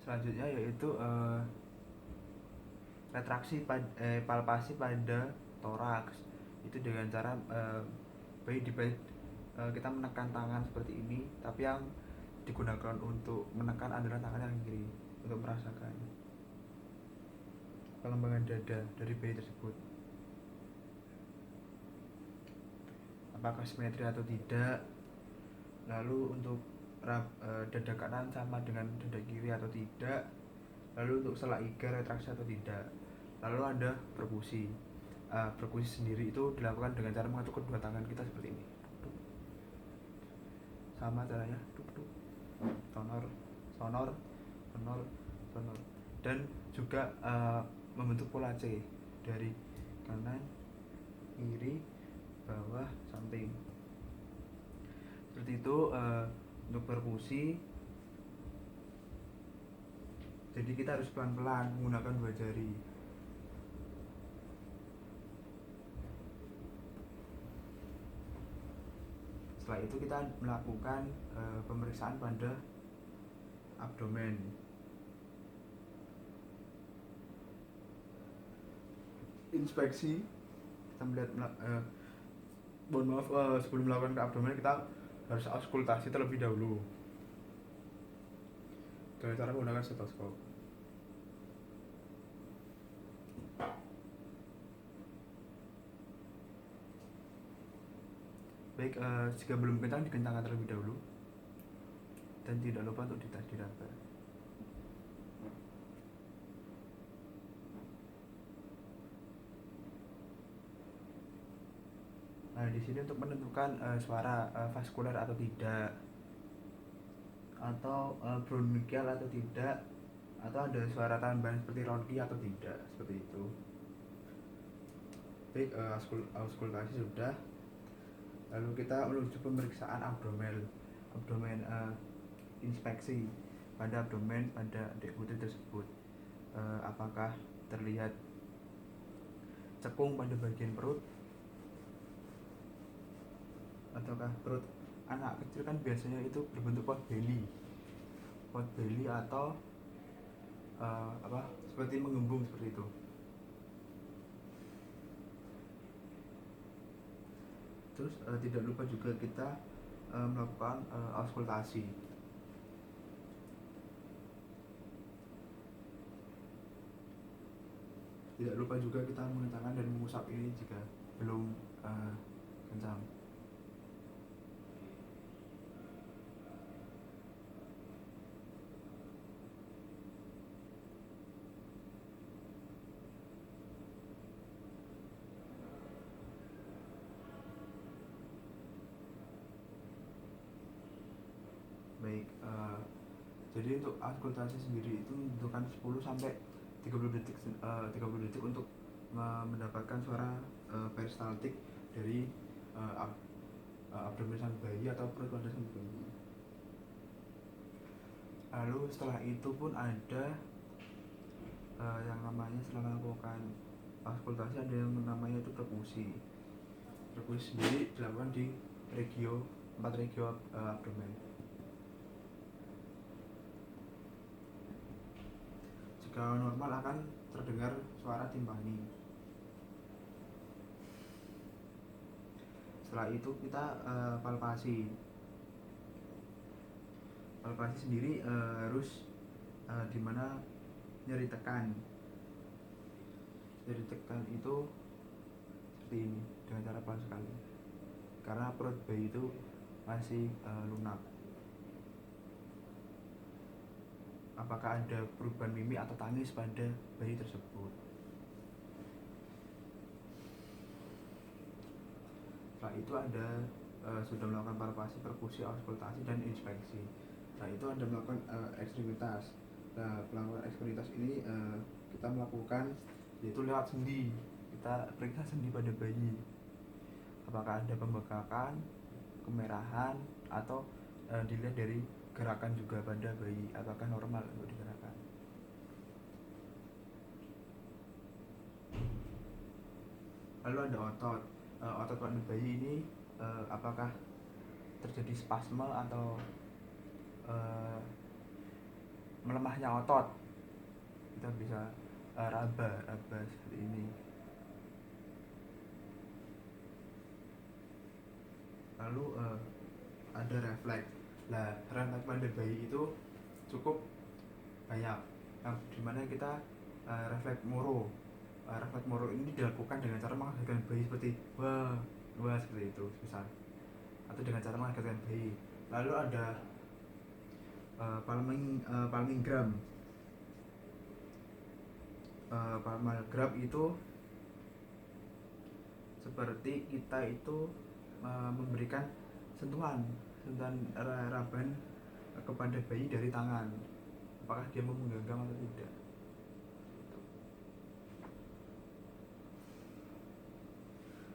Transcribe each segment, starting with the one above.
Selanjutnya yaitu palpasi pada toraks. Itu dengan cara kita menekan tangan seperti ini, tapi yang digunakan untuk menekan adalah tangan yang kiri untuk merasakan pengembangan dada dari bayi tersebut, apakah simetri atau tidak. Lalu untuk dada kanan sama dengan dada kiri atau tidak. Lalu untuk selak iga retraksi atau tidak. Lalu ada perkusi. Perkusi sendiri itu dilakukan dengan cara mengatur kedua tangan kita seperti ini, sama caranya, sonor sonor sonor sonor. Dan juga membentuk pola C dari kanan kiri bawah samping seperti itu. Untuk perkusi, jadi kita harus pelan-pelan menggunakan 2 jari. Setelah itu kita melakukan pemeriksaan pada abdomen. Inspeksi, kita melihat sebelum melakukan ke abdomen kita harus auskultasi terlebih dahulu dengan cara menggunakan stetoskop. Baik, jika belum kencang dikencangkan terlebih dahulu dan tidak lupa untuk ditas diraba. Nah, di sini untuk menentukan suara vaskuler atau tidak, atau bronkial atau tidak, atau ada suara tambahan seperti ronki atau tidak, seperti itu. Baik, auskultasi sudah. Lalu kita menuju pemeriksaan abdomen. Inspeksi pada abdomen pada adik putri tersebut. Apakah terlihat cekung pada bagian perut, ataukah perut anak kecil kan biasanya itu berbentuk pot belly atau seperti mengembung seperti itu. Terus tidak lupa juga kita melakukan auskultasi. Tidak lupa juga kita mengencangkan dan mengusap ini jika belum kencang. Baik, jadi untuk auskultasi sendiri itu membutuhkan 10 sampai 30 detik untuk mendapatkan suara peristaltik dari abdomen sang bayi atau perut pada sang bayi. Lalu setelah itu pun ada yang namanya, setelah melakukan auskultasi, ada yang namanya itu perkusi. Perkusi sendiri dilakukan di 4 regio abdomen. Jika normal akan terdengar suara timpani. Setelah itu kita palpasi. Palpasi sendiri harus dimana nyeri tekan. Nyeri tekan itu seperti ini dengan cara pelan sekali, karena perut bayi itu masih lunak. Apakah ada perubahan mimik atau tangis pada bayi tersebut. Setelah itu ada sudah melakukan palpasi, perkusi, auskultasi, dan inspeksi. Setelah itu ada melakukan ekstremitas. Nah, pelakuan ekstremitas ini kita melakukan yaitu lewat sendi. Kita periksa sendi pada bayi, apakah ada pembekakan, kemerahan, atau dilihat dari gerakan juga pada bayi, apakah normal untuk digerakkan. Lalu ada otot pada bayi ini apakah terjadi spasme atau melemahnya otot, kita bisa raba seperti ini. Lalu ada refleks. Nah, refleks pada bayi itu cukup banyak, dimana kita refleks Moro. Refleks Moro ini dilakukan dengan cara menghasilkan bayi seperti wah wah seperti itu misal, atau dengan cara menghasilkan bayi. Lalu ada palmingram. Palmingram itu seperti kita itu memberikan sentuhan raban kepada bayi dari tangan, apakah dia mau menggenggam atau tidak.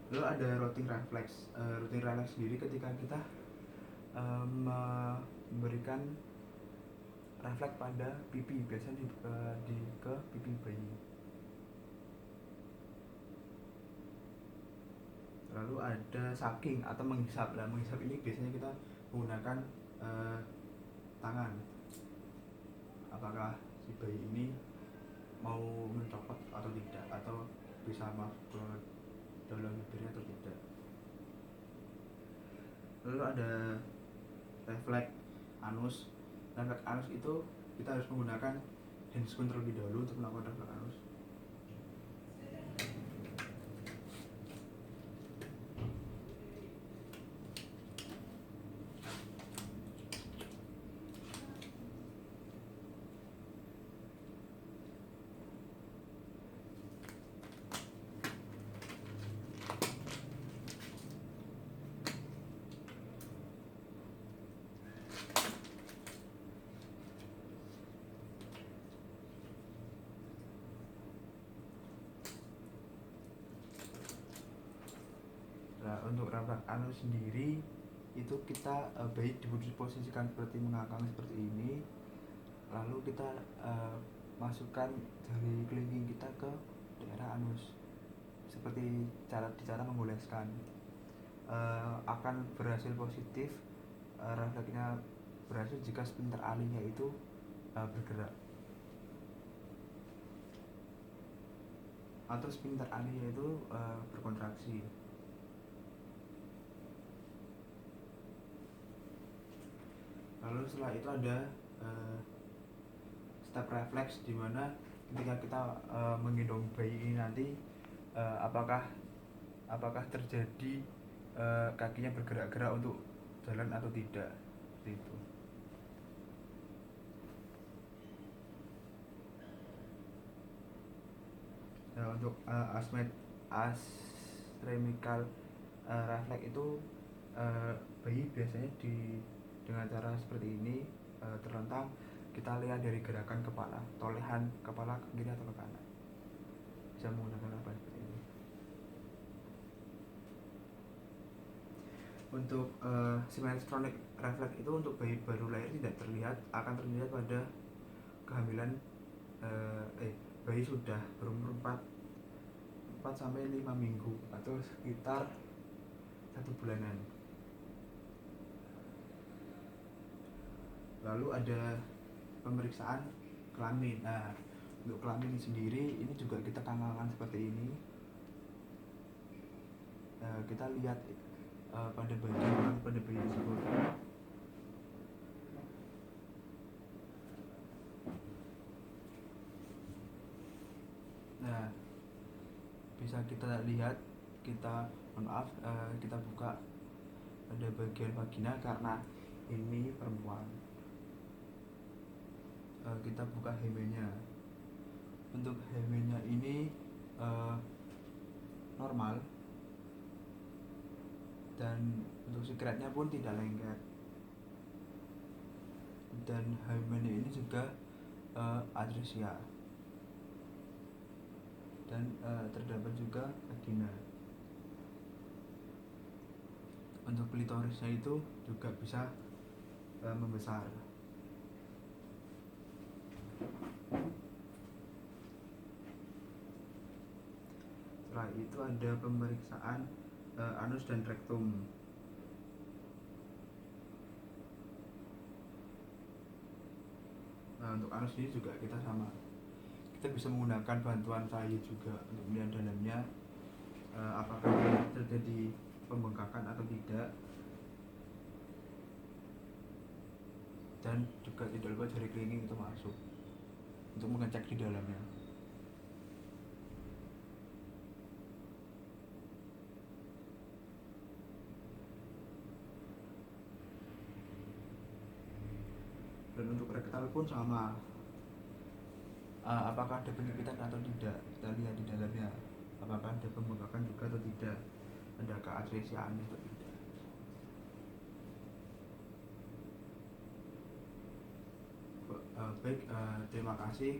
Lalu ada rotting reflex. Rotting reflex sendiri ketika kita memberikan refleks pada pipi, biasanya ke pipi bayi. Lalu ada sucking atau menghisap. Nah, menghisap ini biasanya kita menggunakan tangan, apakah si bayi ini mau mencopot atau tidak, atau bisa masuk ke dalam bibirnya atau tidak. Lalu ada refleks anus. Refleks anus itu kita harus menggunakan handscoon terlebih dahulu untuk melakukan refleks anus. Nah, untuk refleks anus sendiri itu kita baik diposisikan seperti mengangkang seperti ini, lalu kita masukkan jari kelingking kita ke daerah anus seperti cara mengoleskan. Akan berhasil positif, refleksnya berhasil jika sphincter alinya itu bergerak, atau sphincter alinya itu berkontraksi. Lalu setelah itu ada step refleks, di mana ketika kita menggendong bayi ini nanti apakah terjadi kakinya bergerak-gerak untuk jalan atau tidak, seperti itu. Nah, untuk astronomical refleks itu bayi biasanya dengan cara seperti ini terlentang, kita lihat dari gerakan kepala, tolehan kepala ke kiri atau ke kanan, bisa menggunakan apa seperti ini. Untuk symmetronic refleks itu untuk bayi baru lahir tidak terlihat, akan terlihat pada kehamilan bayi sudah berumur 4-5 minggu atau sekitar 1 bulanan. Lalu ada pemeriksaan kelamin. Nah, untuk kelamin sendiri ini juga kita tanggalkan seperti ini. Kita lihat pada bagian pada bayi tersebut. Nah, bisa kita lihat, kita buka pada bagian vagina karena ini perempuan. Kita buka hemenya. Untuk hemenya ini normal, dan untuk sikretnya pun tidak lengket, dan hemenya ini juga atresia, dan terdapat juga vagina. Untuk klitorisnya itu juga bisa membesar. Setelah itu ada pemeriksaan anus dan rektum. Untuk anus ini juga kita sama, kita bisa menggunakan bantuan kayu juga untuk melihat dalamnya apakah terjadi pembengkakan atau tidak, dan juga tidak lupa jari kelingking itu masuk untuk mengecek di dalamnya. Dan untuk rektal pun sama, apakah ada penyepitan atau tidak, kita lihat di dalamnya apakah ada pembengkakan juga atau tidak, adakah atresia anus atau tidak. Baik, terima kasih.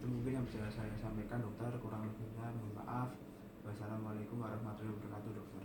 Itu mungkin yang bisa saya sampaikan dokter, kurang lebihnya mohon maaf. Wassalamualaikum warahmatullahi wabarakatuh dokter.